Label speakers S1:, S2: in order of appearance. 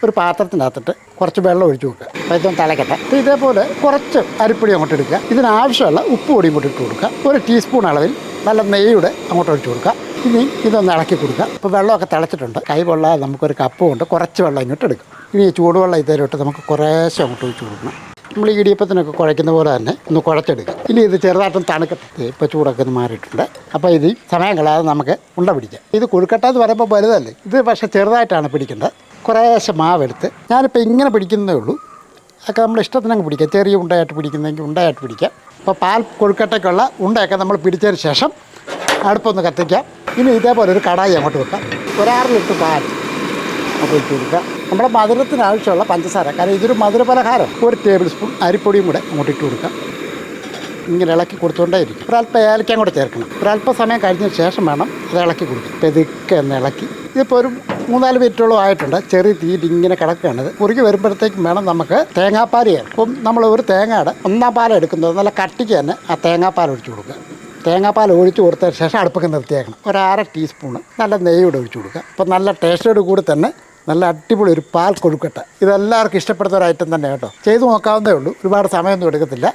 S1: ഒരു പാത്രത്തിനകത്തിട്ട് കുറച്ച് വെള്ളം ഒഴിച്ച് കൊടുക്കുക. അപ്പോൾ ഇതൊന്ന് തിളക്കട്ടെ. ഇതേപോലെ കുറച്ച് അരിപ്പൊടി അങ്ങോട്ട് എടുക്കുക. ഇതിനാവശ്യമുള്ള ഉപ്പ് പൊടിയും കൂടി ഇട്ട് കൊടുക്കുക. ഒരു ടീസ്പൂൺ അളവിൽ നല്ല നെയ്യുടെ അങ്ങോട്ട് ഒഴിച്ച് കൊടുക്കുക. ഇനി ഇതൊന്ന് ഇളക്കി കൊടുക്കുക. ഇപ്പോൾ വെള്ളമൊക്കെ തിളച്ചിട്ടുണ്ട്. കൈ കൊള്ളാതെ നമുക്കൊരു കപ്പ് കൊണ്ട് കുറച്ച് വെള്ളം ഇങ്ങോട്ട് എടുക്കും. ഇനി ഈ ചൂടുവെള്ളം ഇതിലോട്ട് നമുക്ക് കുറേശ്ശെ അങ്ങോട്ട് ഒഴിച്ച് കൊടുക്കണം. നമ്മൾ ഇടിയപ്പത്തിനൊക്കെ കുഴയ്ക്കുന്ന പോലെ തന്നെ ഒന്ന് കുഴച്ചെടുക്കുക. ഇനി ഇത് ചെറുതായിട്ടൊന്ന് തണുക്കട്ടെ. ഇപ്പോൾ ചൂടൊക്കെ ഒന്ന് മാറിയിട്ടുണ്ട്. അപ്പോൾ ഇത് സമയം കളയാതെ നമുക്ക് ഉണ്ട പിടിക്കാം. ഇത് കൊഴുക്കട്ട എന്ന് പറയുമ്പോൾ വലുതല്ലേ, ഇത് പക്ഷേ ചെറുതായിട്ടാണ് പിടിക്കേണ്ടത്. കുറേശ്ശെ മാവെടുത്ത് ഞാനിപ്പോൾ ഇങ്ങനെ പിടിക്കുന്നതേ ഉള്ളൂ. ഒക്കെ നമ്മൾ ഇഷ്ടത്തിനങ്ങ് പിടിക്കാം. ചെറിയ ഉണ്ടയായിട്ട് പിടിക്കുന്നെങ്കിൽ ഉണ്ടയായിട്ട് പിടിക്കാം. അപ്പോൾ പാൽ കൊഴുക്കട്ടയ്ക്കുള്ള ഉണ്ടയൊക്കെ നമ്മൾ പിടിച്ചതിന് ശേഷം അടുപ്പൊന്ന് കത്തിക്കാം. ഇനി ഇതേപോലെ ഒരു കടായി അങ്ങോട്ട് വെക്കാം. 1/6 ലിറ്റർ പാൽ അങ്ങോട്ട് വെച്ച് കൊടുക്കുക. നമ്മുടെ മധുരത്തിന് ആവശ്യമുള്ള പഞ്ചസാര, കാരണം ഇതൊരു മധുര പലഹാരം. 1 ടേബിൾ സ്പൂൺ അരിപ്പൊടിയും കൂടെ അങ്ങോട്ട് ഇട്ട് കൊടുക്കാം. ഇങ്ങനെ ഇളക്കി കൊടുത്തുകൊണ്ടേയിരിക്കും. ഒരല്പം ഏലക്കയും കൂടെ ചേർക്കണം. ഒരല്പം സമയം കഴിഞ്ഞതിന് ശേഷം വേണം അത് ഇളക്കി കൊടുക്കും. ഇപ്പോൾ ഇതൊക്കെ ഒന്ന് ഇളക്കി ഇതിപ്പോൾ ഒരു 3-4 മിനിറ്റോളം ആയിട്ടുണ്ട്. ചെറിയ തീയിൽ ഇങ്ങനെ കിടക്കുകയാണ്. ഇത് കുറുകി വരുമ്പോഴത്തേക്കും വേണം നമുക്ക് തേങ്ങാപ്പാൽ ചേർക്കാം. അപ്പം നമ്മൾ ഒരു തേങ്ങയുടെ 1/4 പാൽ എടുക്കുന്നത് നല്ല കട്ടിക്ക് തന്നെ ആ തേങ്ങാപ്പാൽ ഒഴിച്ച് കൊടുക്കുക. തേങ്ങാപ്പാൽ ഒഴിച്ച് കൊടുത്തതിന് ശേഷം അടുപ്പൊക്കെ നിർത്തിയേക്കണം. 1/2 ടീസ്പൂണ് നല്ല നെയ്യോടെ ഒഴിച്ച് കൊടുക്കുക. അപ്പോൾ നല്ല ടേസ്റ്റോട് കൂടി തന്നെ നല്ല അടിപൊളി ഒരു പാൽ കൊഴുക്കട്ട. ഇതെല്ലാവർക്കും ഇഷ്ടപ്പെടുന്ന ഒരു ഐറ്റം തന്നെ കേട്ടോ. ചെയ്തു നോക്കാവുന്നതേ ഉള്ളൂ. ഒരുപാട് സമയമൊന്നും എടുക്കത്തില്ല.